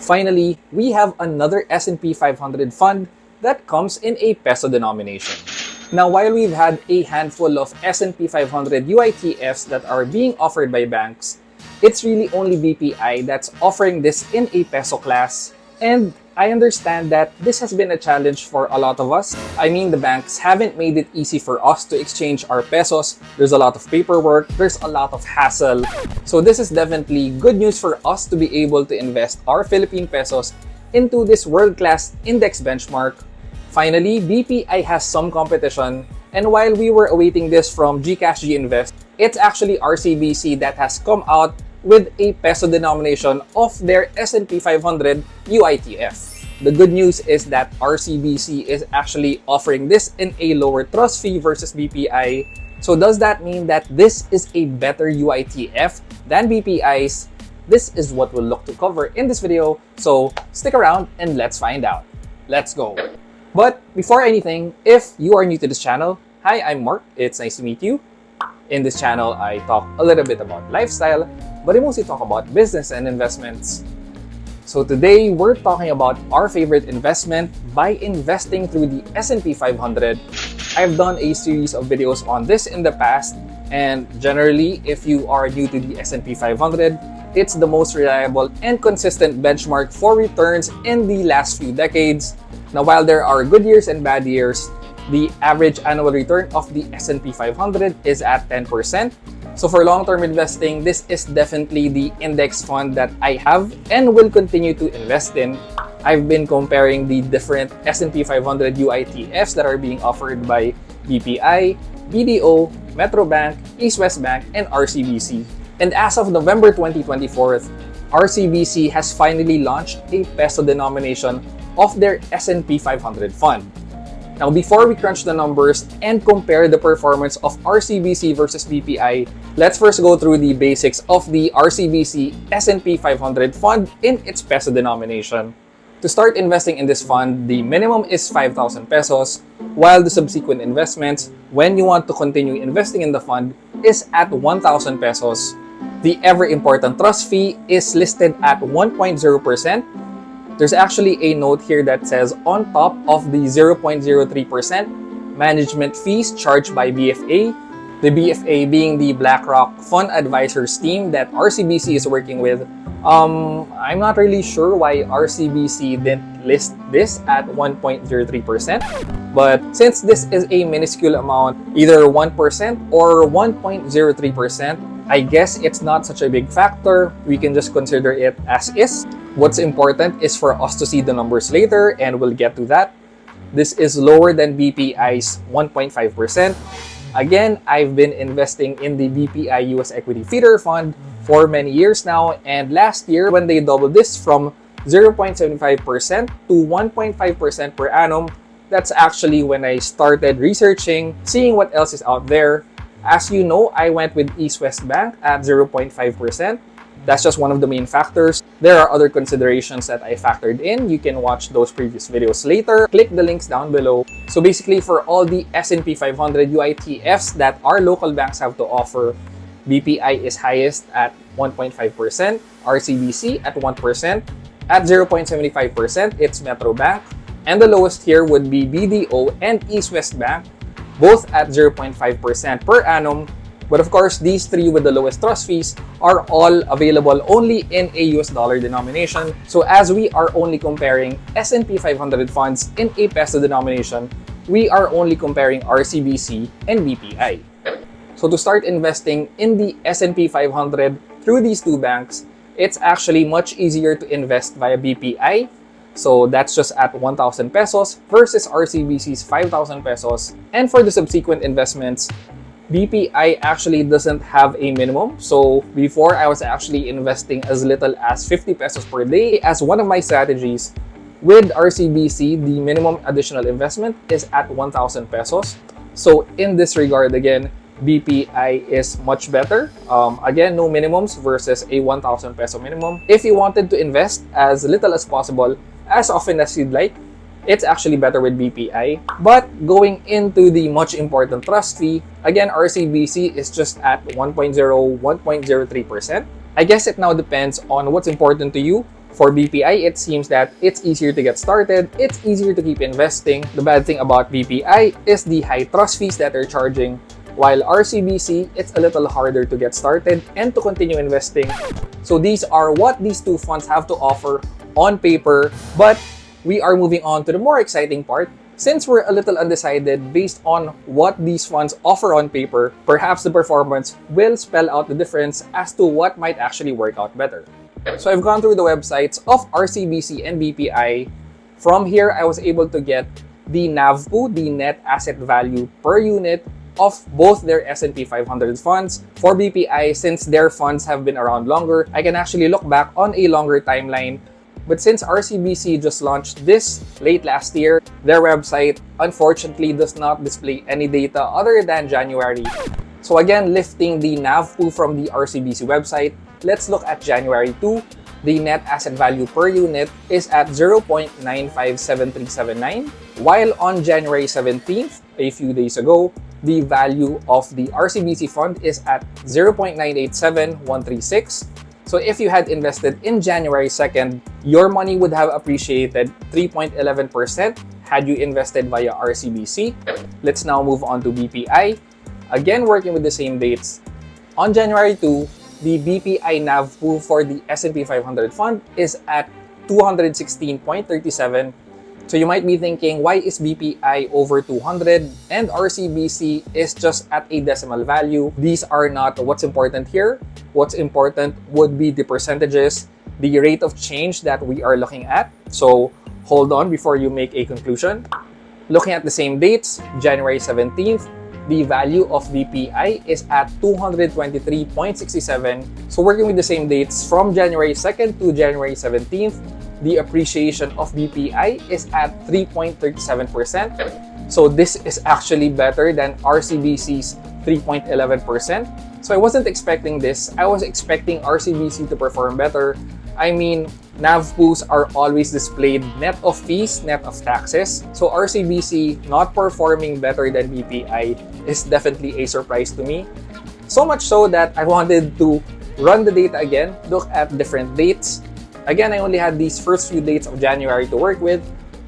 Finally, we have another S&P 500 fund that comes in a peso denomination. Now, while we've had a handful of S&P 500 UITFs that are being offered by banks, it's really only BPI that's offering this in a peso class. And I understand that this has been a challenge for a lot of us. I mean, the banks haven't made it easy for us to exchange our pesos. There's a lot of paperwork, there's a lot of hassle. So this is definitely good news for us to be able to invest our Philippine pesos into this world-class index benchmark. Finally, BPI has some competition, and while we were awaiting this from GCash G-Invest, it's actually RCBC that has come out with a peso denomination of their S&P 500 UITF. The good news is that RCBC is actually offering this in a lower trust fee versus BPI. So does that mean that this is a better UITF than BPI's? This is what we'll look to cover in this video, so stick around and let's find out. Let's go. But before anything, if you are new to this channel, hi, I'm Mark. It's nice to meet you. In this channel, I talk a little bit about lifestyle, but I mostly talk about business and investments. So today, we're talking about our favorite investment by investing through the S&P 500. I've done a series of videos on this in the past, and generally, if you are new to the S&P 500, it's the most reliable and consistent benchmark for returns in the last few decades. Now, while there are good years and bad years, the average annual return of the S&P 500 is at 10%. So for long-term investing, this is definitely the index fund that I have and will continue to invest in. I've been comparing the different S&P 500 UITFs that are being offered by BPI, BDO, Metro Bank, East West Bank, and RCBC. And as of November 2024, RCBC has finally launched a peso denomination of their S&P 500 fund. Now, before we crunch the numbers and compare the performance of RCBC versus BPI, let's first go through the basics of the RCBC S&P 500 fund in its peso denomination. To start investing in this fund, the minimum is 5,000 pesos, while the subsequent investments, when you want to continue investing in the fund, is at 1,000 pesos. The ever-important trust fee is listed at 1.0%. There's actually a note here that says on top of the 0.03% management fees charged by BFA, the BFA being the BlackRock Fund Advisors team that RCBC is working with. I'm not really sure why RCBC didn't list this at 1.03%, but since this is a minuscule amount, either 1% or 1.03%, I guess it's not such a big factor. We can just consider it as is. What's important is for us to see the numbers later, and we'll get to that. This is lower than BPI's 1.5%. Again, I've been investing in the BPI US Equity Feeder Fund for many years now, and last year when they doubled this from 0.75% to 1.5% per annum, that's actually when I started researching, seeing what else is out there. As you know, I went with East West Bank at 0.5%. That's just one of the main factors. There are other considerations that I factored in. You can watch those previous videos later. Click the links down below. So basically, for all the S&P 500 UITFs that our local banks have to offer, BPI is highest at 1.5%, RCBC at 1%, at 0.75%, it's Metro Bank, and the lowest here would be BDO and East West Bank, both at 0.5% per annum. But of course, these three with the lowest trust fees are all available only in a US dollar denomination. So as we are only comparing S&P 500 funds in a peso denomination, we are only comparing RCBC and BPI. So to start investing in the S&P 500 through these two banks, it's actually much easier to invest via BPI. So that's just at 1,000 pesos versus RCBC's 5,000 pesos. And for the subsequent investments, BPI actually doesn't have a minimum. So before, I was actually investing as little as 50 pesos per day as one of my strategies. With RCBC, the minimum additional investment is at 1,000 pesos. So in this regard, again, BPI is much better. Again, no minimums versus a 1,000 peso minimum. If you wanted to invest as little as possible, as often as you'd like, it's actually better with BPI. But going into the much important trust fee, again, RCBC is just at 1.0, 1.03%. I guess it now depends on what's important to you. For BPI, it seems that it's easier to get started, it's easier to keep investing. The bad thing about BPI is the high trust fees that they're charging, while RCBC, it's a little harder to get started and to continue investing. So these are what these two funds have to offer on paper, but we are moving on to the more exciting part. Since we're a little undecided based on what these funds offer on paper, perhaps the performance will spell out the difference as to what might actually work out better. So I've gone through the websites of RCBC and BPI. From here, I was able to get the NAVPU, the net asset value per unit of both their S&P 500 funds. For BPI, since their funds have been around longer, I can actually look back on a longer timeline. But since RCBC just launched this late last year, their website unfortunately does not display any data other than January. So again, lifting the NAVPU from the RCBC website, let's look at January 2. The net asset value per unit is at 0.957379, while on January 17th, a few days ago, the value of the RCBC fund is at 0.987136. So if you had invested in January 2nd, your money would have appreciated 3.11% had you invested via RCBC. Let's now move on to BPI. Again, working with the same dates. On January 2, the BPI NAVPU for the S&P 500 fund is at 216.37. So you might be thinking, why is BPI over 200 and RCBC is just at a decimal value? These are not what's important here. What's important would be the percentages, the rate of change that we are looking at. So hold on before you make a conclusion. Looking at the same dates, January 17th, the value of BPI is at 223.67. So working with the same dates from January 2nd to January 17th, the appreciation of BPI is at 3.37%. So this is actually better than RCBC's 3.11%. So I wasn't expecting this. I was expecting RCBC to perform better. I mean, NAVPUs are always displayed net of fees, net of taxes. So RCBC not performing better than BPI is definitely a surprise to me. So much so that I wanted to run the data again, look at different dates. Again, I only had these first few dates of January to work with.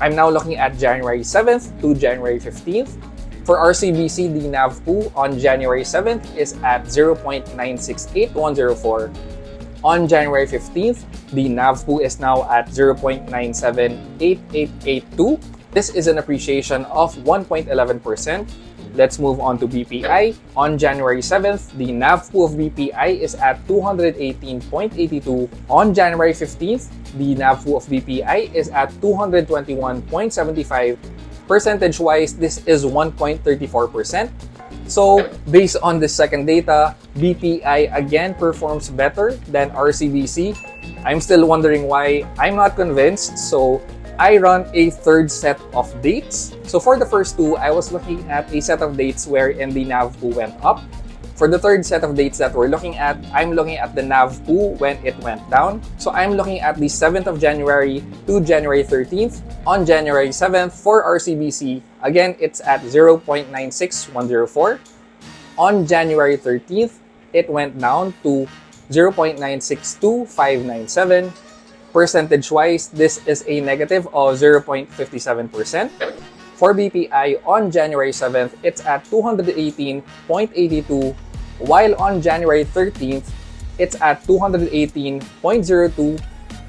I'm now looking at January 7th to January 15th. For RCBC, the NAVPU on January 7th is at 0.968104. On January 15th, the NAVPU is now at 0.978882. This is an appreciation of 1.11%. Let's move on to BPI. On January 7th, the NAVPU of BPI is at 218.82. On January 15th, the NAVPU of BPI is at 221.75. Percentage-wise, this is 1.34%. So, based on the second data, BPI again performs better than RCBC. I'm still wondering why. I'm not convinced, so I run a third set of dates. So for the first two, I was looking at a set of dates wherein the NAVPU went up. For the third set of dates that we're looking at, I'm looking at the NAVPU when it went down. So I'm looking at the 7th of January to January 13th. On January 7th for RCBC, again, it's at 0.96104. On January 13th, it went down to 0.962597. Percentage-wise, this is a negative of 0.57%. For BPI, on January 7th, it's at 218.82, while on January 13th, it's at 218.02.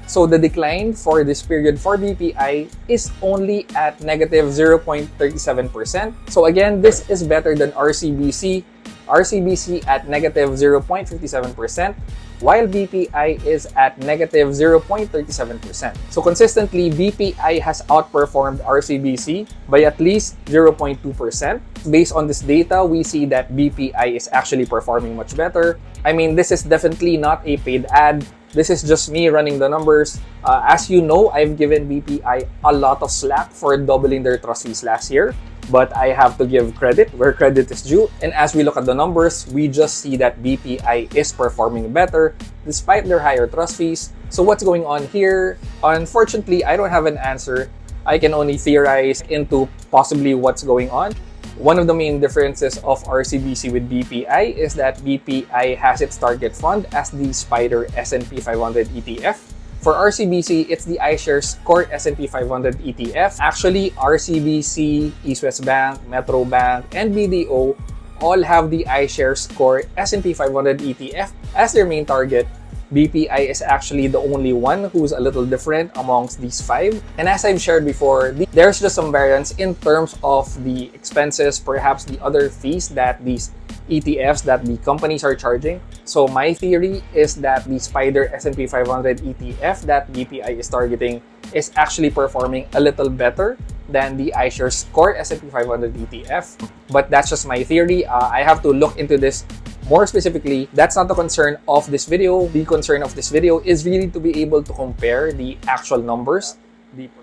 So the decline for this period for BPI is only at negative 0.37%. So again, this is better than RCBC. RCBC at negative 0.57%, while BPI is at negative 0.37%. So consistently, BPI has outperformed RCBC by at least 0.2%. Based on this data, we see that BPI is actually performing much better. I mean, this is definitely not a paid ad. This is just me running the numbers. As you know, I've given BPI a lot of slack for doubling their trust fees last year. But I have to give credit where credit is due. And as we look at the numbers, we just see that BPI is performing better despite their higher trust fees. So what's going on here? Unfortunately, I don't have an answer. I can only theorize into possibly what's going on. One of the main differences of RCBC with BPI is that BPI has its target fund as the Spider S&P 500 ETF. For RCBC, it's the iShares Core S&P 500 ETF. Actually, RCBC, East West Bank, Metro Bank, and BDO all have the iShares Core S&P 500 ETF as their main target. BPI is actually the only one who's a little different amongst these five. And as I've shared before, there's just some variance in terms of the expenses, perhaps the other fees that these ETFs that the companies are charging. So my theory is that the Spider S&P 500 ETF that BPI is targeting is actually performing a little better than the iShares Core S&P 500 ETF. But that's just my theory. I have to look into this more specifically. That's not the concern of this video. The concern of this video is really to be able to compare the actual numbers.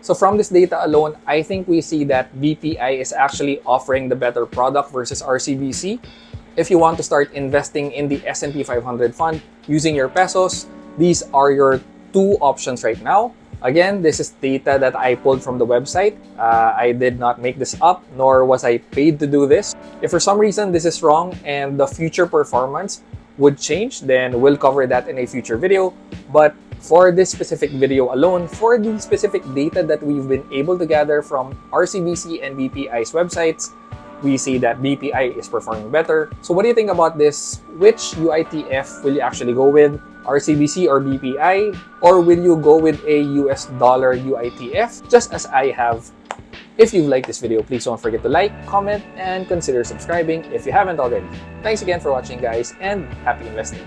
So from this data alone, I think we see that BPI is actually offering the better product versus RCBC. If you want to start investing in the S&P 500 fund using your pesos, these are your two options right now. Again, this is data that I pulled from the website. I did not make this up, nor was I paid to do this. If for some reason this is wrong and the future performance would change, then we'll cover that in a future video. But for this specific video alone, for the specific data that we've been able to gather from RCBC and BPI's websites, we see that BPI is performing better. So what do you think about this? Which UITF will you actually go with? RCBC or BPI? Or will you go with a US dollar UITF, just as I have? If you've liked this video, please don't forget to like, comment, and consider subscribing if you haven't already. Thanks again for watching, guys, and happy investing!